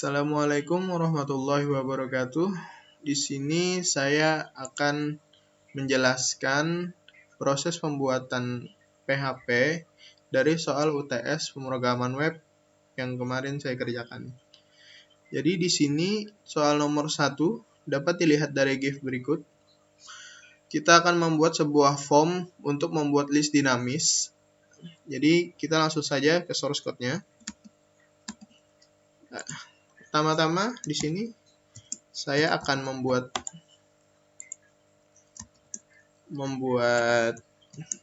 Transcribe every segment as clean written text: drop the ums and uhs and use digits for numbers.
Assalamualaikum warahmatullahi wabarakatuh. Di sini saya akan menjelaskan proses pembuatan PHP dari soal UTS pemrograman web yang kemarin saya kerjakan. Jadi di sini soal nomor 1 dapat dilihat dari GIF berikut. Kita akan membuat sebuah form untuk membuat list dinamis. Jadi kita langsung saja ke source code-nya. Pertama-tama di sini saya akan membuat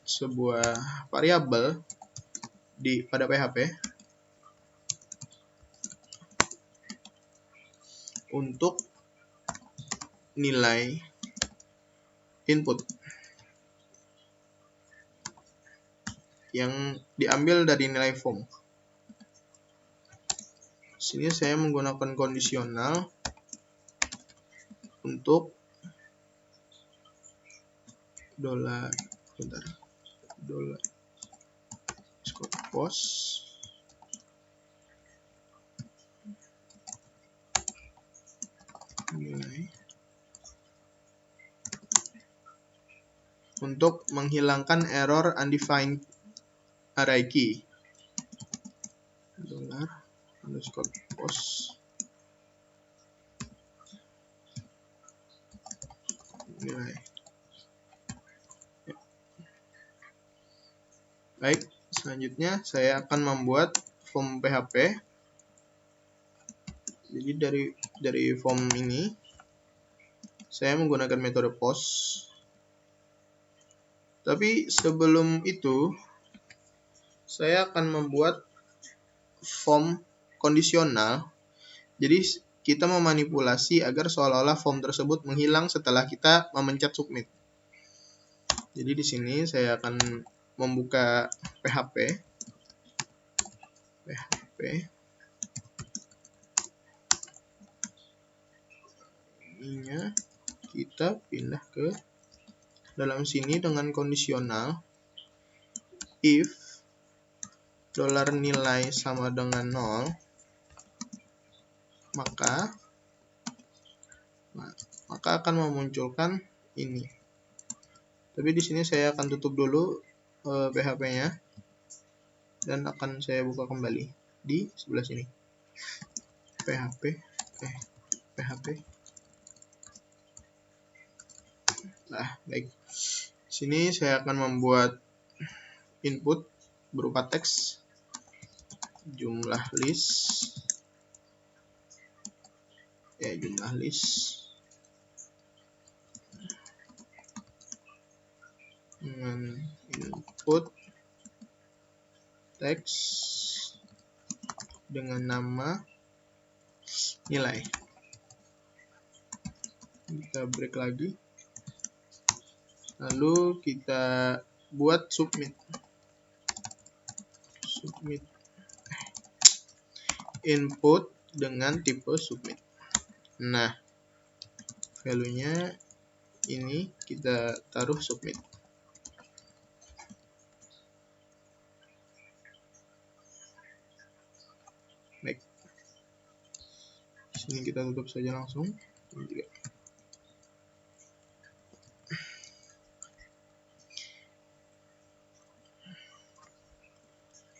sebuah variabel pada PHP untuk nilai input yang diambil dari nilai form. Sini saya menggunakan kondisional untuk $post nilai untuk menghilangkan error undefined array key. $post nilai. Baik, selanjutnya saya akan membuat form PHP. Jadi dari form ini saya menggunakan metode post. Tapi sebelum itu saya akan membuat form kondisional. Jadi kita memanipulasi agar seolah-olah form tersebut menghilang setelah kita memencet submit. Jadi di sini saya akan membuka PHP. Ininya kita pindah ke dalam sini dengan kondisional if $nilai sama dengan 0, maka akan memunculkan ini. Tapi di sini saya akan tutup dulu PHP-nya dan akan saya buka kembali di sebelah sini. PHP. Nah, baik. Sini saya akan membuat input berupa teks jumlah list dengan input teks dengan nama nilai. Kita break lagi, lalu kita buat submit input dengan tipe submit. Nah, value-nya ini kita taruh submit. Baik. Sini kita tutup saja langsung.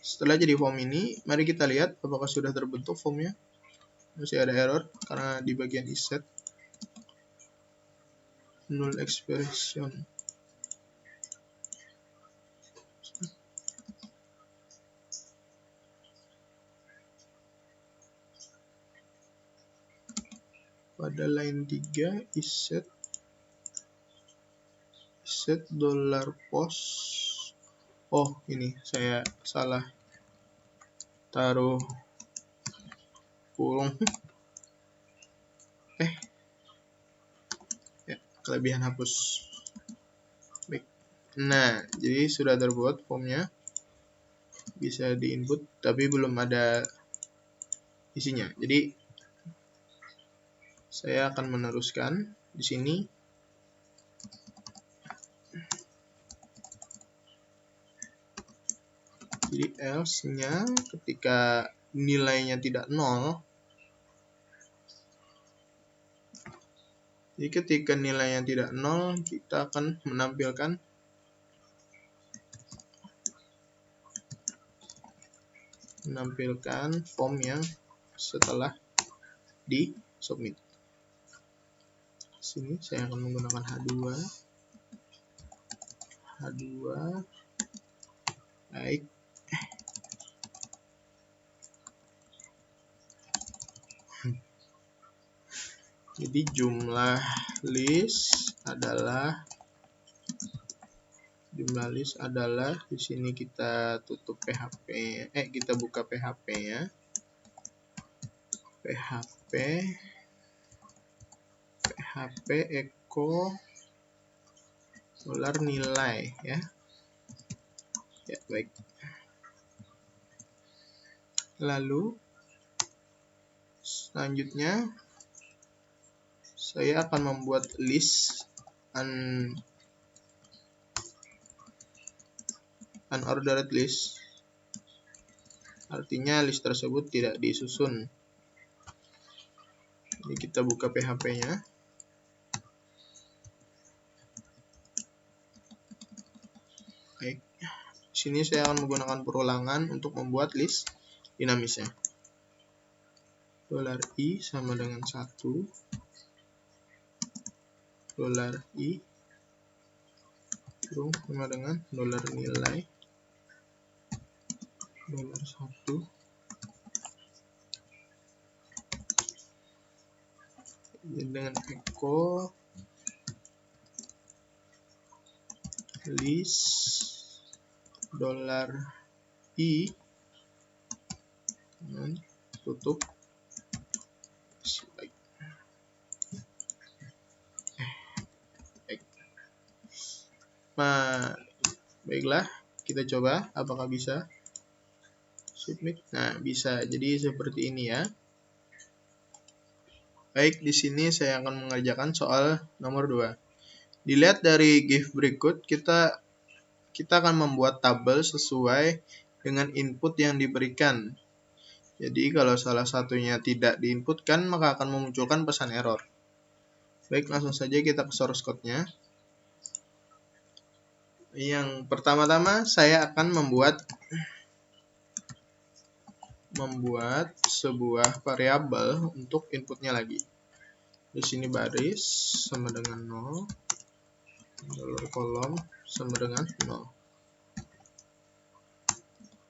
Setelah jadi form ini, mari kita lihat apakah sudah terbentuk formnya. Masih ada error karena di bagian isset null expression. Pada line 3 isset $post. Oh, ini saya salah taruh kurung. Kelebihan hapus. Baik. Nah, jadi sudah terbuat formnya. Bisa diinput tapi belum ada isinya. Jadi saya akan meneruskan di sini. Jadi else-nya ketika nilainya tidak 0, Jadi ketika nilainya tidak 0, kita akan menampilkan form yang setelah di submit. Sini saya akan menggunakan H2. Baik. Jadi jumlah list adalah di sini kita tutup PHP, kita buka PHP-nya. PHP echo $nilai ya. Ya, baik. Lalu selanjutnya saya akan membuat list unordered list. Artinya list tersebut tidak disusun. Jadi kita buka PHP-nya. Baik. Di sini saya akan menggunakan perulangan untuk membuat list dinamisnya. $i sama dengan 1. $i sama dengan $nilai. $1. Dengan echo list $i dan tutup. Baiklah, kita coba apakah bisa submit. Nah, bisa. Jadi seperti ini ya. Baik, di sini saya akan mengerjakan soal nomor 2. Dilihat dari GIF berikut, kita akan membuat tabel sesuai dengan input yang diberikan. Jadi kalau salah satunya tidak diinputkan, maka akan memunculkan pesan error. Baik, langsung saja kita ke source code-nya. Yang pertama-tama saya akan membuat sebuah variabel untuk inputnya lagi. Di sini baris sama dengan 0, kolom sama dengan 0.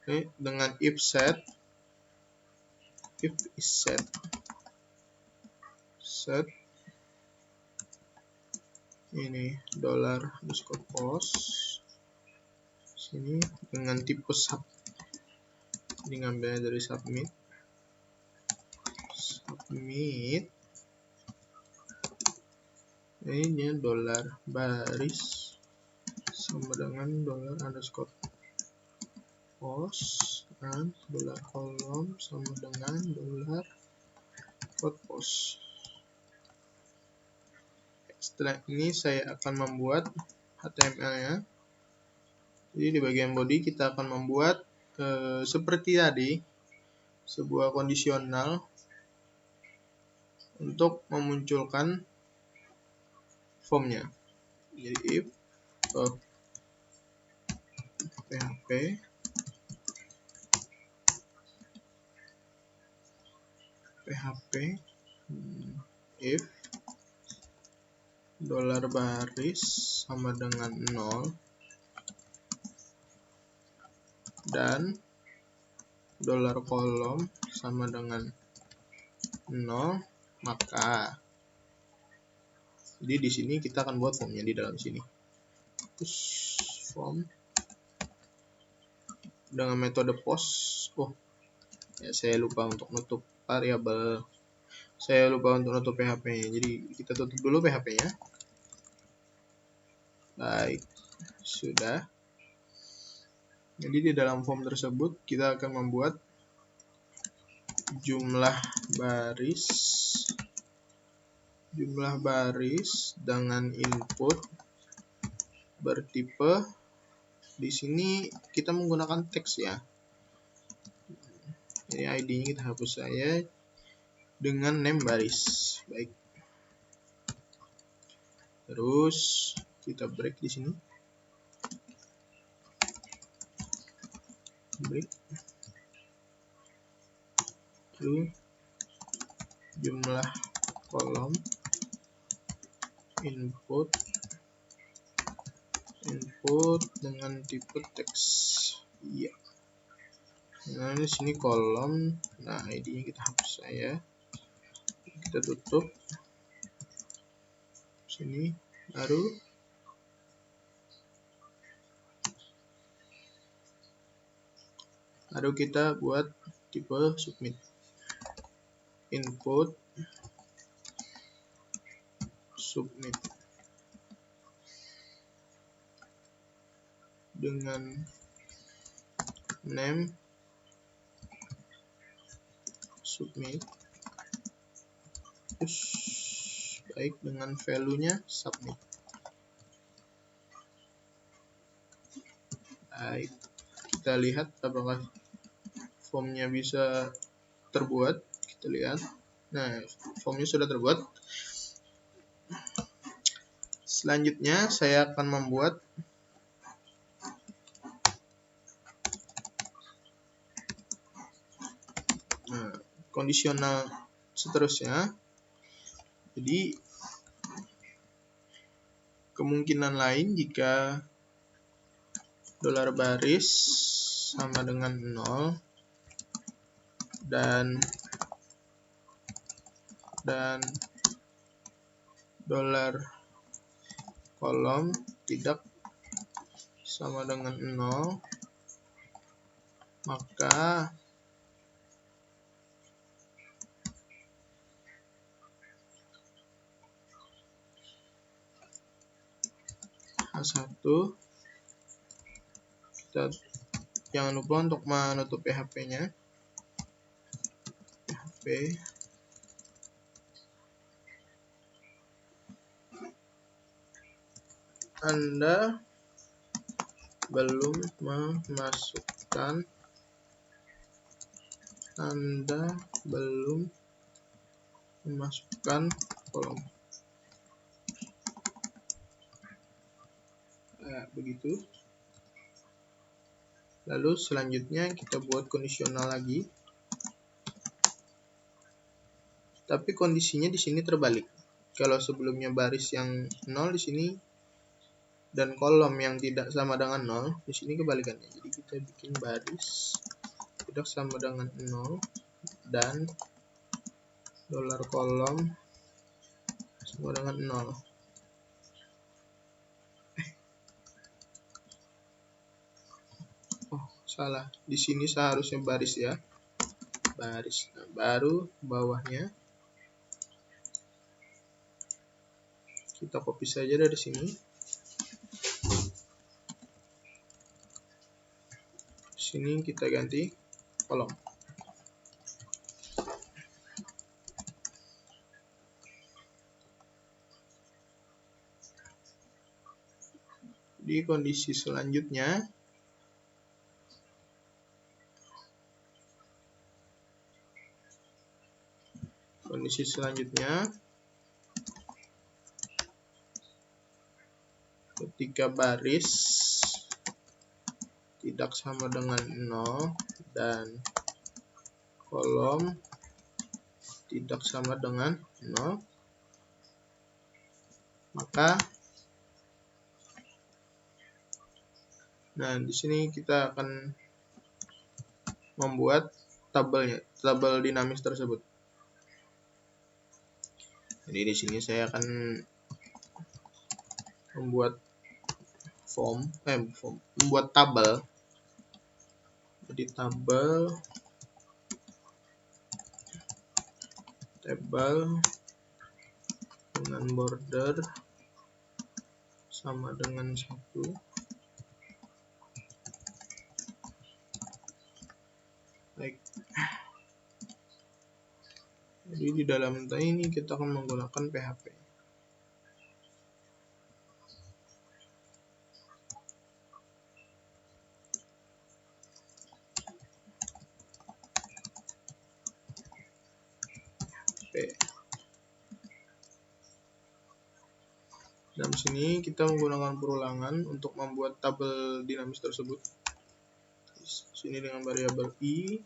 Oke, dengan if set ini $post sini dengan tipe sub, ini ngambilnya dari submit. Ini $baris sama dengan $post dan $kolom sama dengan $post. Setelah ini saya akan membuat HTML-nya. Jadi di bagian body kita akan membuat seperti tadi, sebuah kondisional untuk memunculkan formnya. Jadi if PHP if $baris sama dengan 0 dan $kolom sama dengan 0, maka jadi di sini kita akan buat formnya di dalam sini. Push form dengan metode post. Ya, saya lupa untuk nutup variabel. Saya lupa untuk nutup PHP-nya. Jadi kita tutup dulu PHP-nya. Baik, sudah. Jadi di dalam form tersebut kita akan membuat jumlah baris dengan input bertipe, di sini kita menggunakan teks ya. Jadi ID-nya kita hapus saja dengan name baris. Baik. Terus kita break di sini. Break. Lalu jumlah kolom input dengan tipe teks. Iya. Nah, di sini kolom. Nah, ID-nya kita hapus saja. Kita tutup. Sini baru kita buat tipe submit. Input submit dengan name submit, terus baik dengan value-nya submit. Baik, kita lihat apakah formnya bisa terbuat. Kita lihat. Nah, formnya sudah terbuat. Selanjutnya saya akan membuat kondisional seterusnya. Jadi kemungkinan lain jika dolar baris sama dengan 0 dan dolar kolom tidak sama dengan 0, maka H1 kita jangan lupa untuk menutup PHP-nya. PHP Anda belum memasukkan kolom. Nah, begitu. Lalu selanjutnya kita buat kondisional lagi. Tapi kondisinya di sini terbalik. Kalau sebelumnya baris yang 0 di sini dan kolom yang tidak sama dengan 0, di sini kebalikannya. Jadi kita bikin baris tidak sama dengan 0 dan dolar kolom sama dengan 0. Oh, salah. Di sini seharusnya baris ya. Baris. Nah, baru bawahnya kita copy saja dari sini. Sini kita ganti kolom. Di kondisi selanjutnya ketika baris tidak sama dengan 0 dan kolom tidak sama dengan 0, maka di sini kita akan membuat tabel dinamis tersebut. Jadi di sini saya akan membuat membuat tabel. Jadi tabel dengan border sama dengan 1. Baik. Jadi di dalam ini kita akan menggunakan PHP. Dalam sini kita menggunakan perulangan untuk membuat tabel dinamis tersebut. Sini dengan variabel i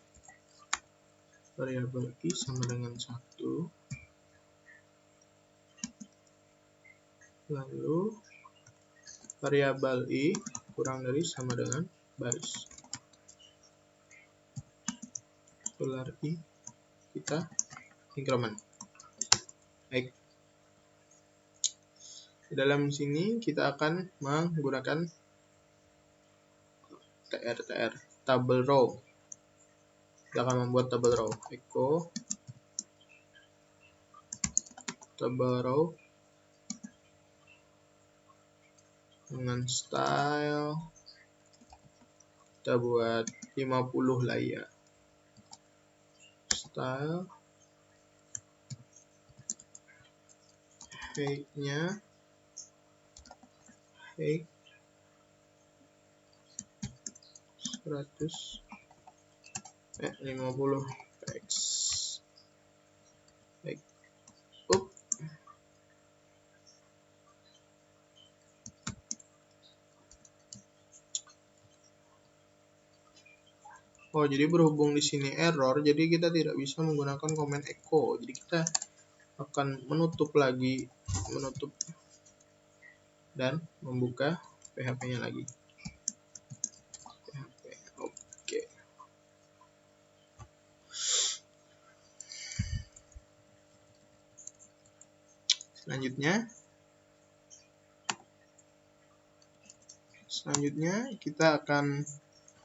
sama dengan 1, lalu variabel i kurang dari sama dengan baris. $i kita increment. Baik. Di dalam sini kita akan menggunakan tr, tabel row. Kita akan membuat tabel row. Echo tabel row dengan style kita buat 50 lah ya. Style height-nya 50 px. Baik. Oh, jadi berhubung di sini error, jadi kita tidak bisa menggunakan komen echo. Jadi kita akan menutup dan membuka PHP-nya lagi. PHP. Oke. Selanjutnya kita akan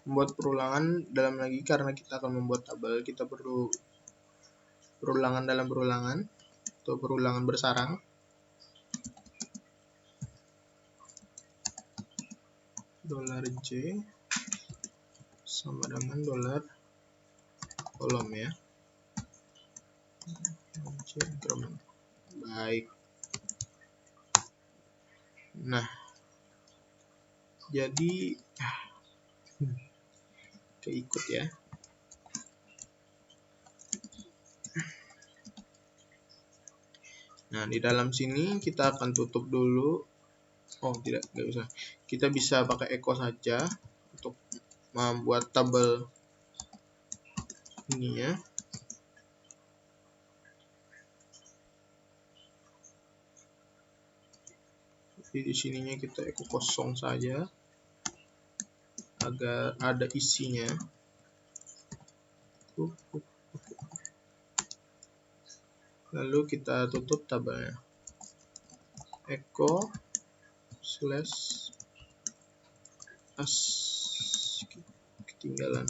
membuat perulangan dalam lagi, karena kita akan membuat tabel, kita perlu perulangan dalam perulangan atau perulangan bersarang. $J sama dengan $kolom ya. Baik. Nah, jadi keikut ya. Nah, di dalam sini kita akan tutup dulu. Oh, nggak usah. Kita bisa pakai echo saja untuk membuat tabel ini ya. Jadi di sininya kita echo kosong saja agar ada isinya. Lalu kita tutup tabelnya. Echo slash as ketinggalan.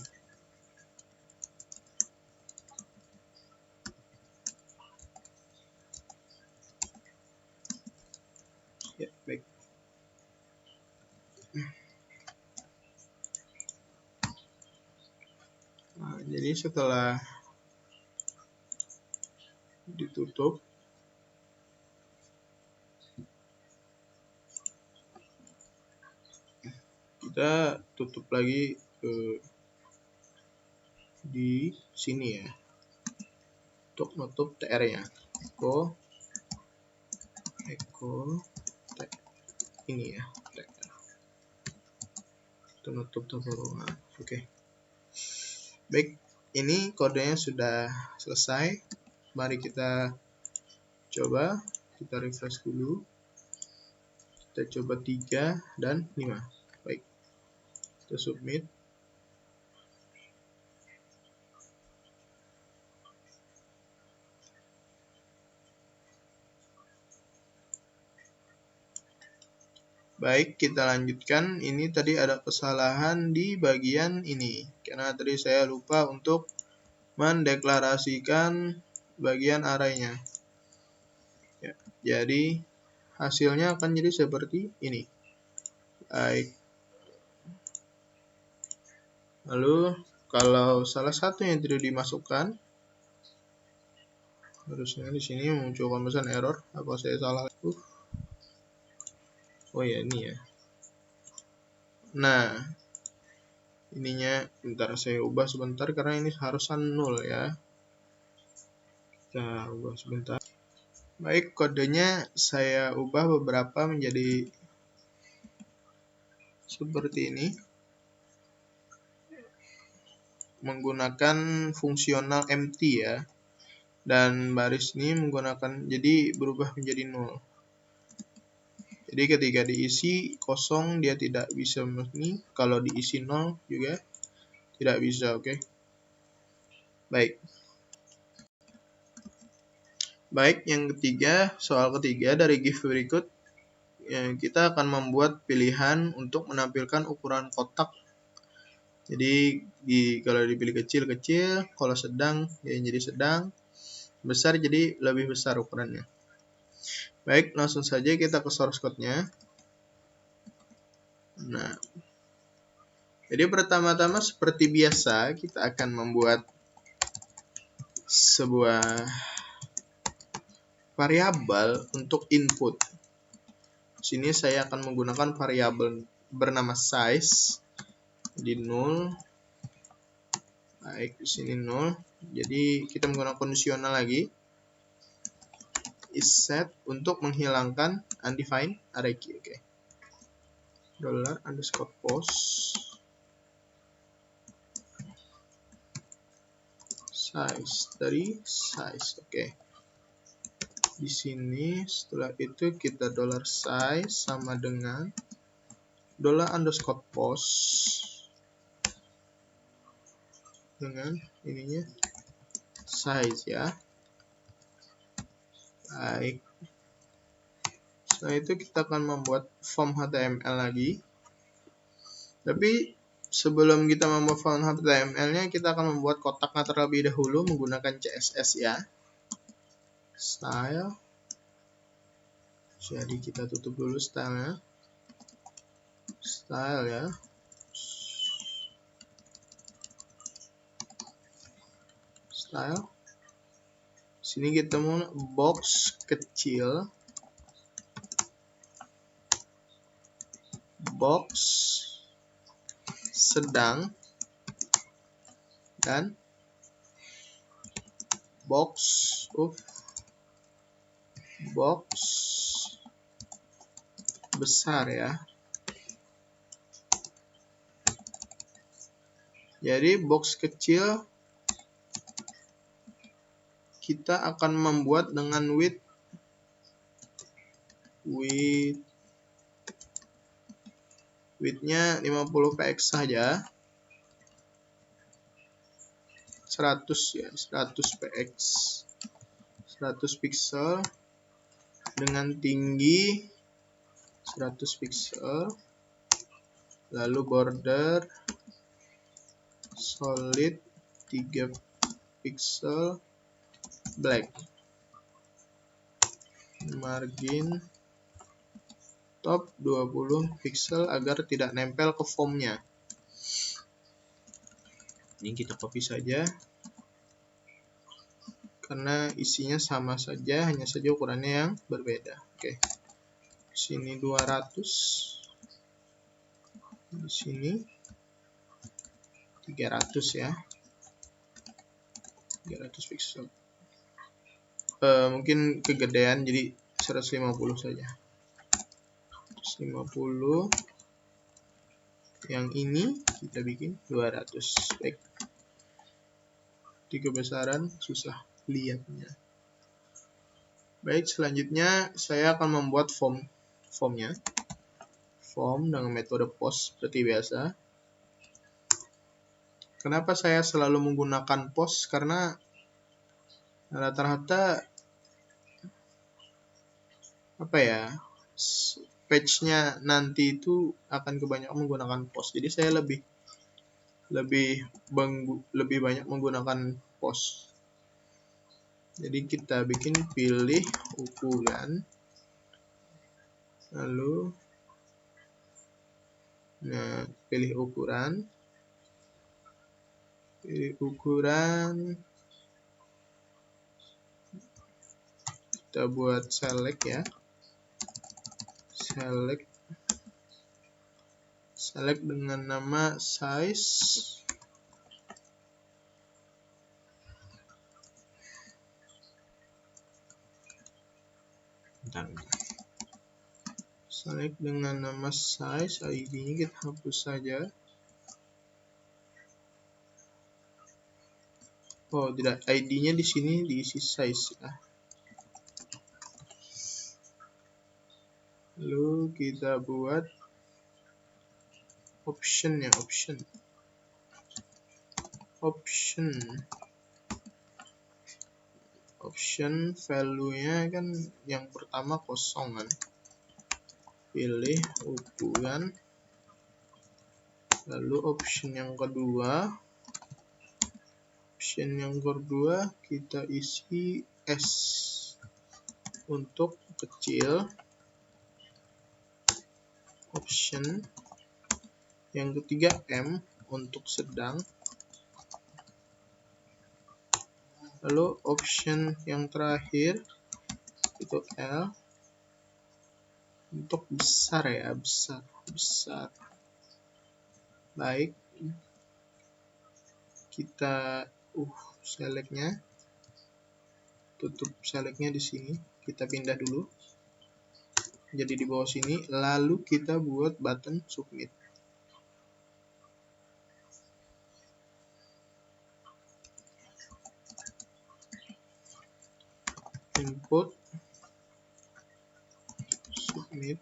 Ya, baik. Nah, jadi setelah ditutup, kita tutup lagi di sini ya, untuk nutup TR-nya. Echo ini ya, TR. Kita nutup tabel ruangan. Oke. Baik, ini kodenya sudah selesai. Mari kita coba, kita refresh dulu. Kita coba 3 dan 5. Baik, kita submit. Baik, kita lanjutkan. Ini tadi ada kesalahan di bagian ini, karena tadi saya lupa untuk mendeklarasikan bagian arraynya. Ya, jadi hasilnya akan jadi seperti ini. Baik. Lalu kalau salah satu yang tidak dimasukkan, harusnya di sini munculkan pesan error. Apa saya salah? Oh ya, ini ya. Nah, ininya bentar saya ubah sebentar karena ini harusan 0 ya. Kita ubah sebentar. Baik, kodenya saya ubah beberapa menjadi seperti ini. Menggunakan fungsional empty ya. Dan baris ini menggunakan, jadi berubah menjadi 0. Jadi ketika diisi kosong dia tidak bisa ini, kalau diisi 0 juga tidak bisa, oke. Baik. Baik, yang ketiga, soal ketiga dari GIF berikut, kita akan membuat pilihan untuk menampilkan ukuran kotak. Jadi kalau dipilih kecil, kalau sedang ya jadi sedang, besar jadi lebih besar ukurannya. Baik, langsung saja kita ke source code-nya. Nah, jadi pertama-tama seperti biasa kita akan membuat sebuah variabel untuk input. Sini saya akan menggunakan variabel bernama size di 0. Baik, di sini 0. Jadi kita menggunakan kondisional lagi. Is set untuk menghilangkan undefined array key, oke. $_post size dari size, oke. Di sini setelah itu kita $size sama dengan $_post dengan ininya size ya. Baik. Setelah itu kita akan membuat form HTML lagi. Tapi sebelum kita membuat form HTML-nya, kita akan membuat kotaknya terlebih dahulu menggunakan CSS ya. Style. Jadi kita tutup dulu style-nya. Style ya. Style. Sini kita mau box kecil, box sedang, dan box besar ya. Jadi box kecil kita akan membuat dengan width-nya 50 px saja. 100 ya, 100 px. 100 pixel dengan tinggi 100 pixel. Lalu border solid 3 pixel black. Margin top 20 pixel agar tidak nempel ke formnya. Ini kita copy saja karena isinya sama saja, hanya saja ukurannya yang berbeda. Oke. Sini 200. Di sini 300 ya. 300 pixel. Mungkin kegedean jadi 150 saja. 150. Yang ini kita bikin 200. Baik. Di kebesaran susah lihatnya. Baik, selanjutnya saya akan membuat formnya. Form dengan metode post seperti biasa. Kenapa saya selalu menggunakan post? Karena rata-rata page-nya nanti itu akan kebanyakan menggunakan post. Jadi saya lebih banyak menggunakan post. Jadi kita pilih ukuran, lalu pilih ukuran, kita buat select ya, select dengan nama size. Select dengan nama size, ID-nya kita hapus saja. Oh, tidak, ID-nya di sini diisi size ya. Lalu kita buat option ya, option value-nya kan yang pertama kosong kan. Pilih ukuran. Lalu option yang kedua kita isi S untuk kecil, option yang ketiga M untuk sedang, lalu option yang terakhir itu L untuk besar ya, besar. Baik, kita selectnya, tutup selectnya di sini, kita pindah dulu jadi di bawah sini, lalu kita buat button submit. Input, submit,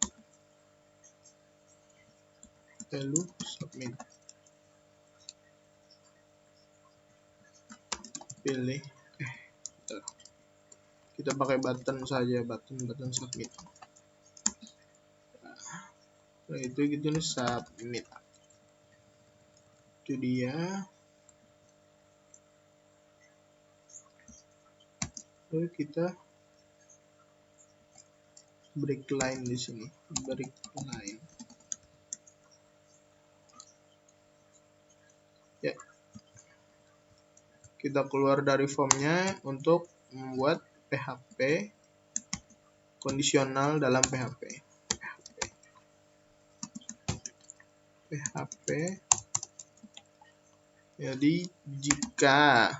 lalu submit. Pilih kita pakai button saja, button submit. Nah, itu gitu nih, submit. Itu dia. Lalu kita break line di sini, break line. Ya. Kita keluar dari formnya untuk membuat PHP kondisional dalam PHP. Jadi jika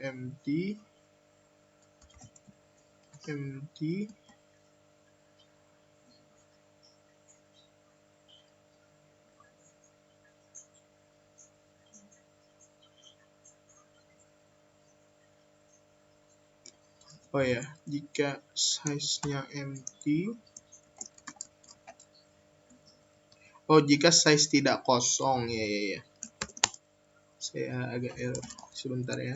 empty jika size-nya empty, jika size tidak kosong, ya. Saya agak error, sebentar ya.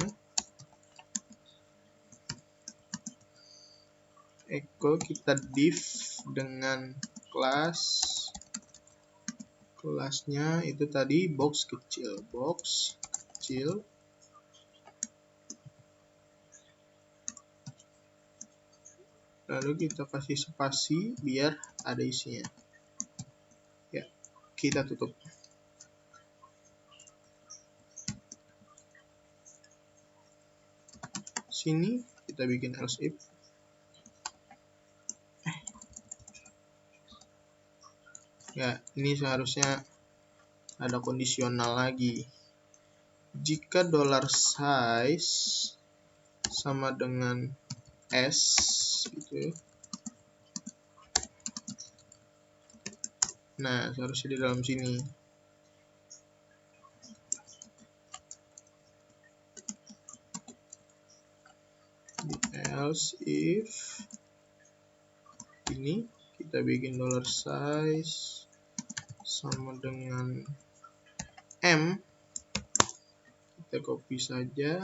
Echo kita div dengan kelasnya itu tadi box kecil. Lalu kita kasih spasi biar ada isinya. Ya, kita tutup. Sini kita bikin else if. Ya, ini seharusnya ada kondisional lagi. Jika $size sama dengan S gitu. Nah, seharusnya di dalam sini. Di else if ini kita bikin $size sama dengan M, kita copy saja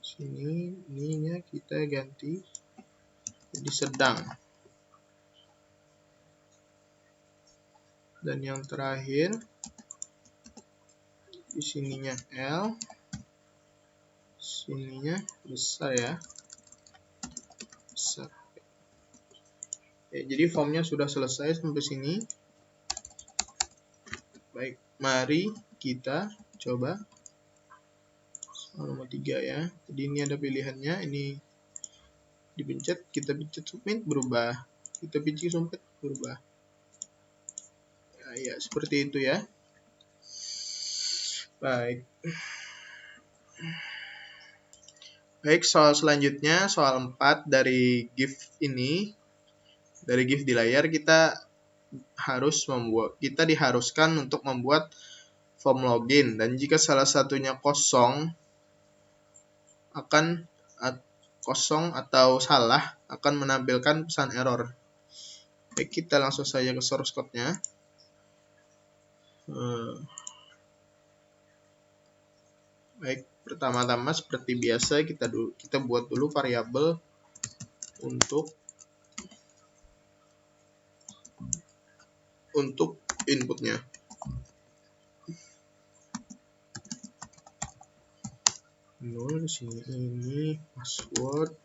sini, ininya kita ganti jadi sedang, dan yang terakhir di sininya L, sininya besar ya, besar. Jadi formnya sudah selesai sampai sini. Baik, mari kita coba soal nomor 3 ya. Jadi ini ada pilihannya, ini dipencet, kita pencet submit berubah, kita pencet submit berubah. Ya, seperti itu ya. Baik. Baik, soal selanjutnya, soal 4 dari GIF ini. Dari GIF di layar kita diharuskan untuk membuat form login, dan jika salah satunya kosong atau salah akan menampilkan pesan error. Baik, kita langsung saja ke source code-nya. Baik, pertama-tama seperti biasa kita buat dulu variabel untuk inputnya. Di sini ini password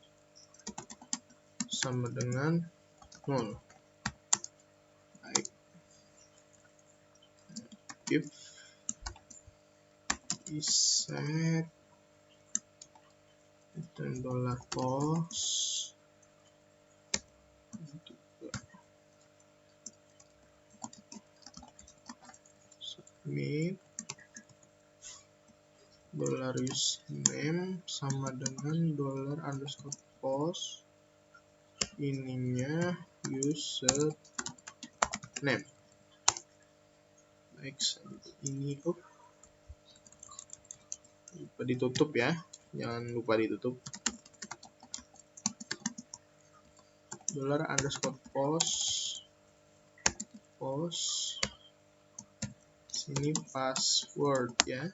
sama dengan 0. Baik. If is set dan $post submit $username sama dengan $_post ininya username. Baik, ini lupa ditutup ya, jangan lupa ditutup. $_post sini password ya.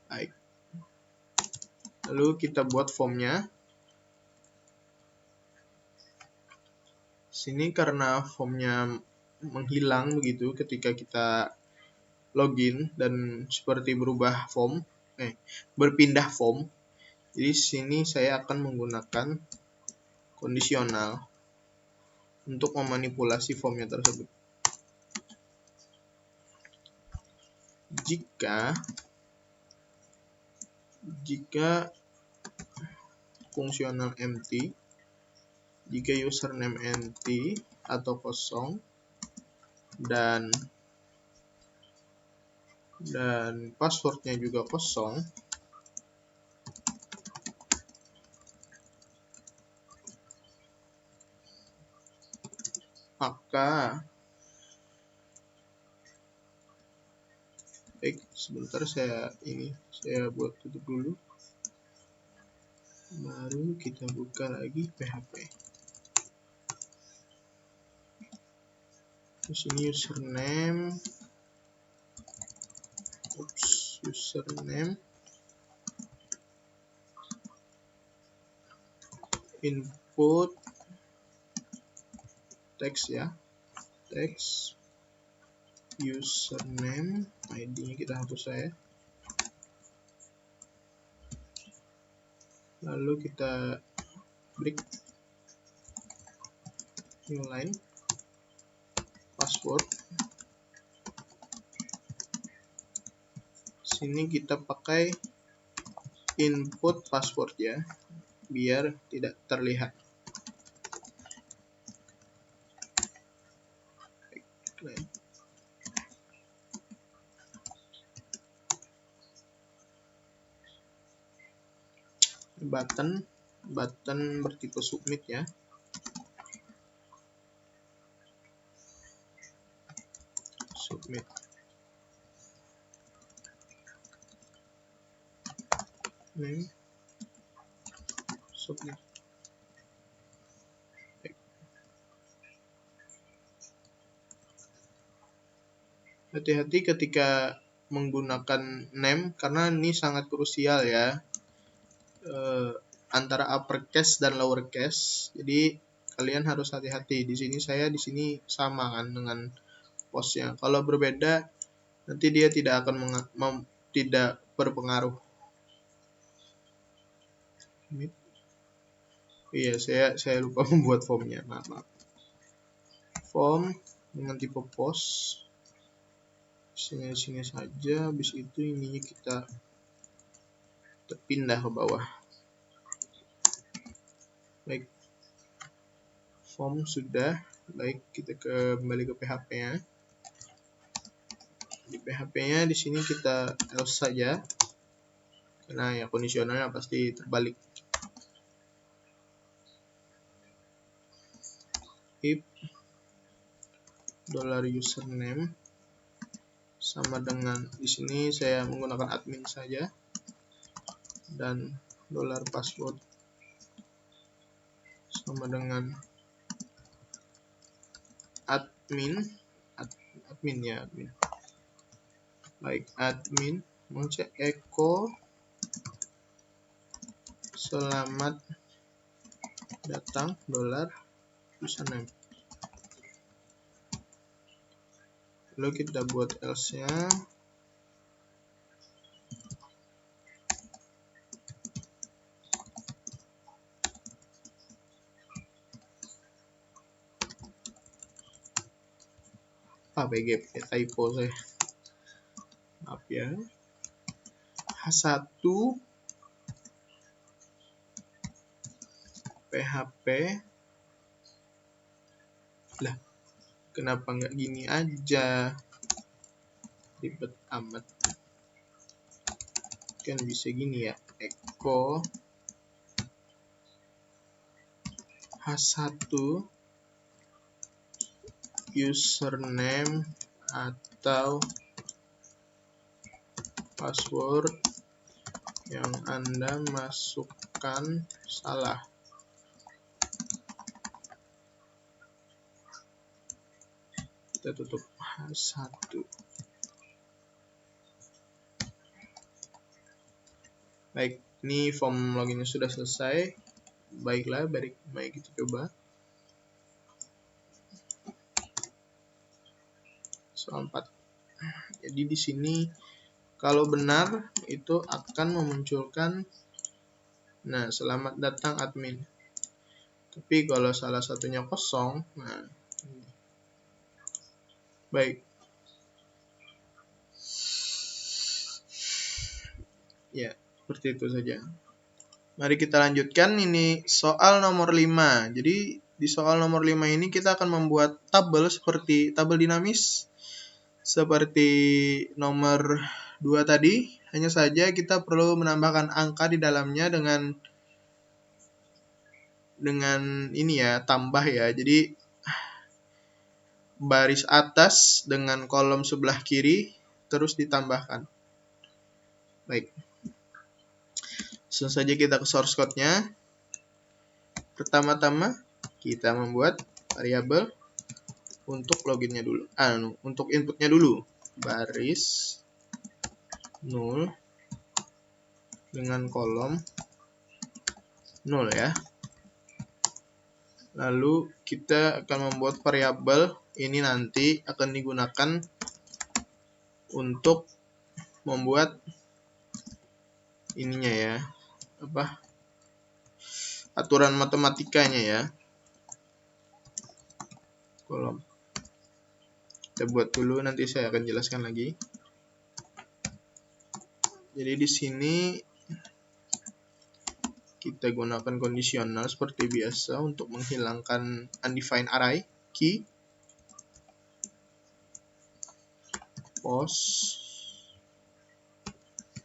Baik, lalu kita buat formnya. Sini karena formnya menghilang begitu ketika kita login dan seperti berpindah form. Jadi sini saya akan menggunakan kondisional untuk memanipulasi formnya tersebut. Jika fungsional empty, jika username empty atau kosong dan passwordnya juga kosong, maka baik, sebentar saya buat tutup dulu, baru kita buka lagi PHP. Terus ini username input teks ya, teks username, ID-nya kita hapus saja. Lalu kita break new line, password. Sini kita pakai input password ya, biar tidak terlihat. Button bertipe submit ya. Submit. Name. Submit. Hati-hati ketika menggunakan name karena ini sangat krusial ya, antara uppercase dan lowercase. Jadi kalian harus hati-hati. Di sini sama kan dengan postnya. Kalau berbeda nanti dia tidak akan tidak berpengaruh. Iya, saya lupa membuat formnya. Maaf. Form dengan tipe post. Sini saja. Habis itu ininya kita pindah ke bawah. Baik, form sudah. Baik, kita kembali ke PHP-nya. Di PHP-nya di sini kita else saja, karena ya kondisionalnya pasti terbalik. If $username sama dengan, di sini saya menggunakan admin saja, dan $password sama dengan admin. Baik, admin mau cek echo selamat datang $username. Lalu kita buat else-nya. BGP typo saya. Maaf ya. H1 PHP. Lah, kenapa nggak gini aja? Ribet amat. Kan bisa gini ya. Echo H1 username atau password yang Anda masukkan salah. Kita tutup H1. Baik, ini form loginnya sudah selesai. Baiklah, baik kita coba. Soal 4. Jadi di sini kalau benar itu akan memunculkan, nah, selamat datang admin. Tapi kalau salah satunya kosong, nah, baik. Ya, seperti itu saja. Mari kita lanjutkan, ini soal nomor 5. Jadi di soal nomor 5 ini kita akan membuat tabel seperti tabel dinamis seperti nomor 2 tadi. Hanya saja kita perlu menambahkan angka di dalamnya dengan ini ya, tambah ya. Jadi baris atas dengan kolom sebelah kiri terus ditambahkan. Baik. Langsung saja kita ke source code-nya. Pertama-tama kita membuat variabel untuk loginnya dulu. Untuk inputnya dulu. Baris 0 dengan kolom 0 ya. Lalu kita akan membuat variabel ini nanti akan digunakan untuk membuat ininya ya, aturan matematikanya ya. Kolom. Kita buat dulu, nanti saya akan jelaskan lagi. Jadi di sini kita gunakan kondisional seperti biasa untuk menghilangkan undefined array key. Post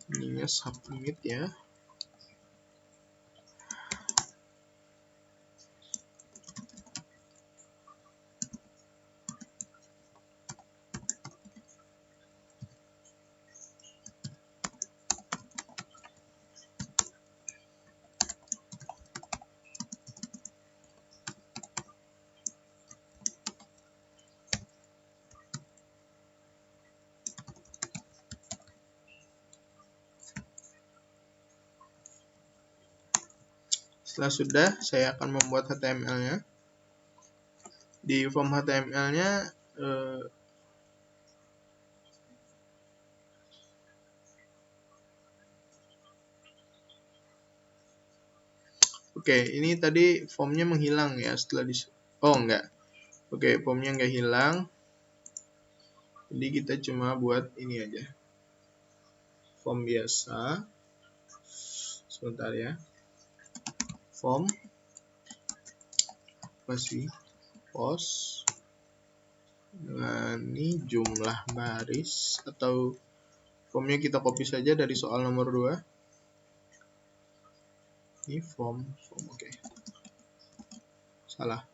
ininya submit ya. Setelah sudah, saya akan membuat HTML-nya. Di form HTML-nya oke, ini tadi formnya menghilang ya setelah enggak. Oke, formnya enggak hilang. Jadi kita cuma buat ini aja. Form biasa. Sebentar ya. Form post Nah, ini jumlah baris, atau formnya kita copy saja dari soal nomor 2. Ini form oke. Salah.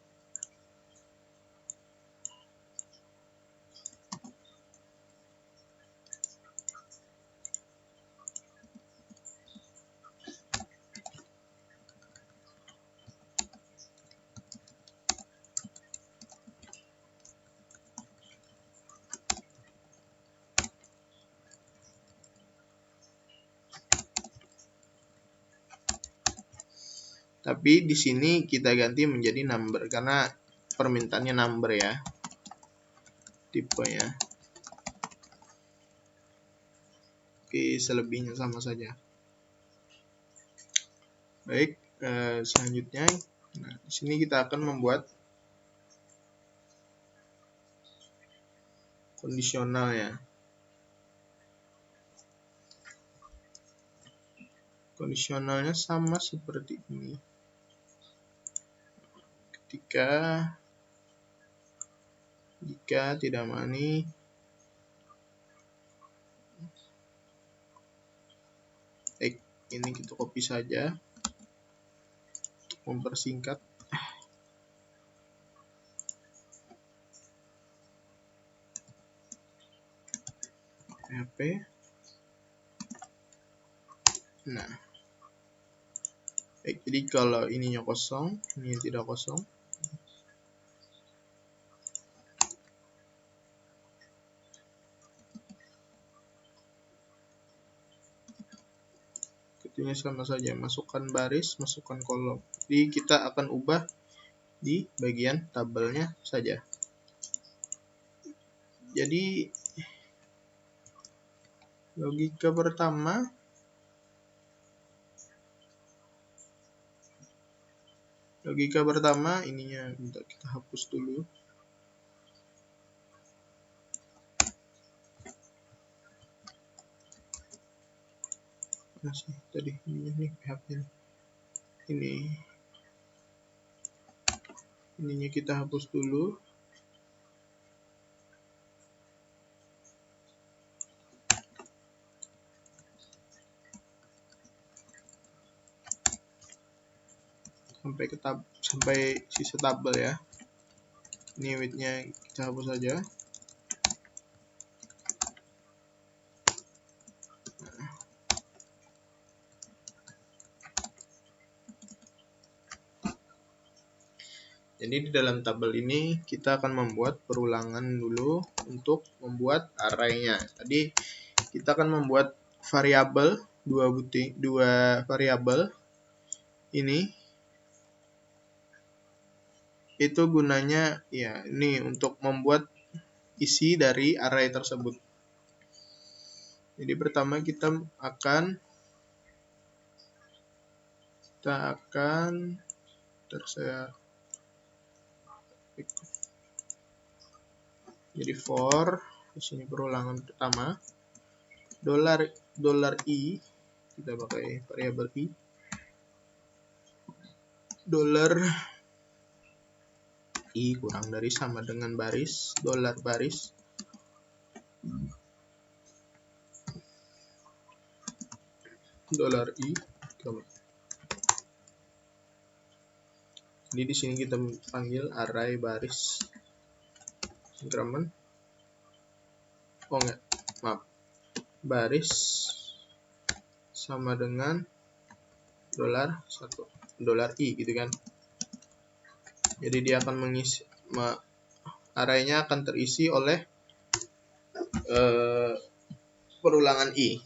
Tapi di sini kita ganti menjadi number karena permintaannya number ya. Tipenya. Oke, selebihnya sama saja. Baik, selanjutnya, nah, di sini kita akan membuat kondisional ya. Kondisionalnya sama seperti ini. Jika tidak mani, ini kita copy saja untuk mempersingkat. PHP. Nah, baik, jadi kalau ininya kosong, ini tidak kosong. Ini sama saja, masukkan baris, masukkan kolom. Jadi kita akan ubah di bagian tabelnya saja. Jadi logika pertama ininya kita hapus dulu. Masih tadi ini PHP ininya kita hapus dulu. Sampai sisa tabel ya. Ini width-nya kita hapus saja. Jadi di dalam tabel ini kita akan membuat perulangan dulu untuk membuat array-nya. Tadi kita akan membuat variabel dua variabel ini. Itu gunanya ya ini untuk membuat isi dari array tersebut. Jadi pertama kita akan jadi for di sini perulangan pertama $i, kita pakai variabel i, $i kurang dari sama dengan baris, $baris, $i. Jadi di sini kita panggil array baris increment. Baris sama dengan $i gitu kan. Jadi dia akan mengisi array-nya akan terisi oleh perulangan i.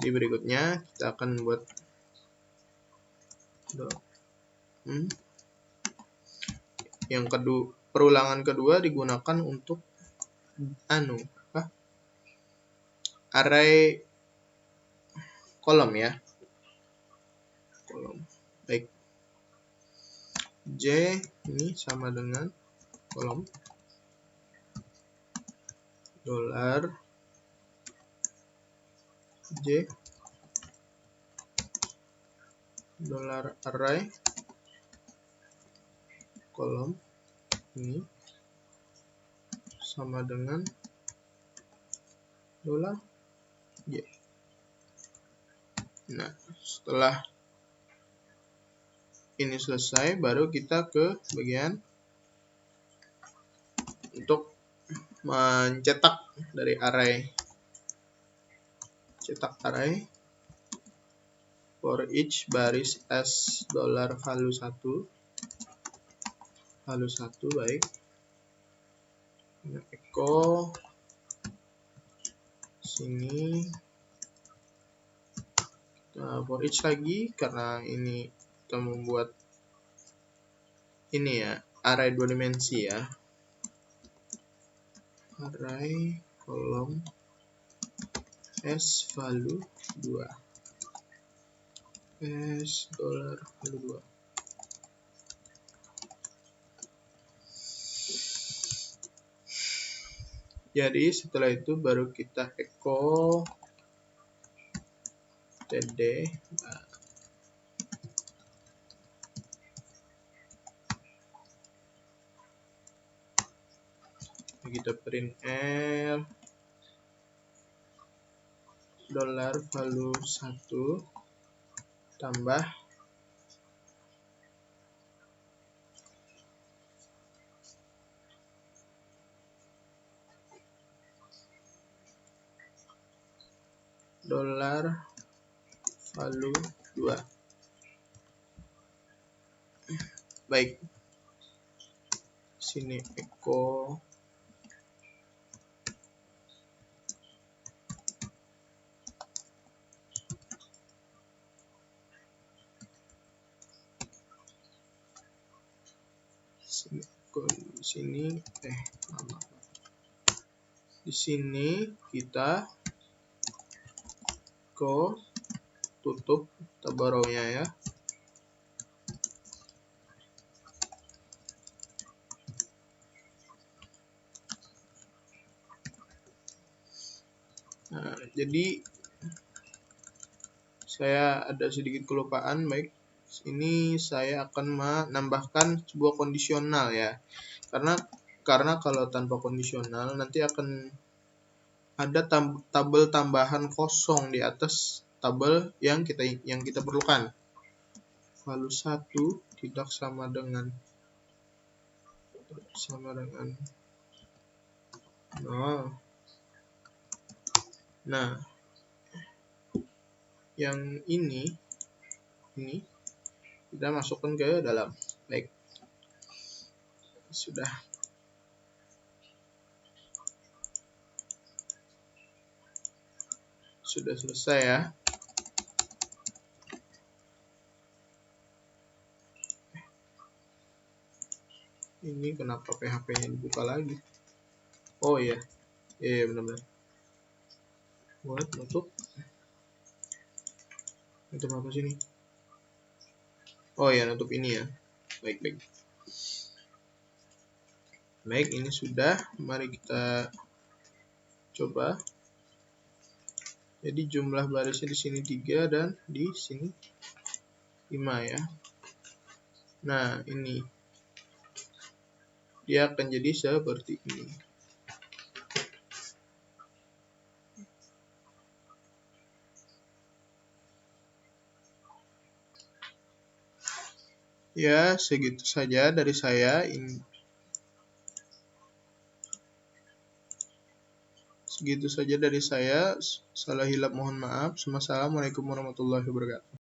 Jadi berikutnya kita akan buat yang kedua, perulangan kedua digunakan untuk array kolom ya. Kolom. Baik. J ini sama dengan kolom $J $array kolom ini sama dengan $Y. Nah, setelah ini selesai, baru kita ke bagian untuk mencetak dari array. Cetak array for each baris s $value 1. Value 1, baik. Echo sini for each lagi, karena ini kita membuat ini ya, array 2 dimensi ya. Array kolom s value 2. S $value 2. Jadi setelah itu baru kita echo td. Kita print l $value 1 tambah $value 2. Baik. Sini echo di sini kita tutup tabaronya ya. Nah, jadi saya ada sedikit kelupaan, baik. Ini saya akan menambahkan sebuah kondisional ya. Karena kalau tanpa kondisional nanti akan ada tabel tambahan kosong di atas tabel yang kita perlukan. Value 1 tidak sama dengan 0. Nah, yang ini kita masukkan ke dalam. Baik. Sudah selesai ya. Ini kenapa PHP-nya dibuka lagi? Oh iya. Iya benar-benar. Buat nutup apa sini? Oh ya, nutup ini ya. Baik. Baik, ini sudah. Mari kita coba. Jadi jumlah barisnya di sini 3 dan di sini 5 ya. Nah, ini dia akan jadi seperti ini. Ya, segitu saja dari saya. Segitu saja dari saya. Salah hilap mohon maaf. Wassalamualaikum warahmatullahi wabarakatuh.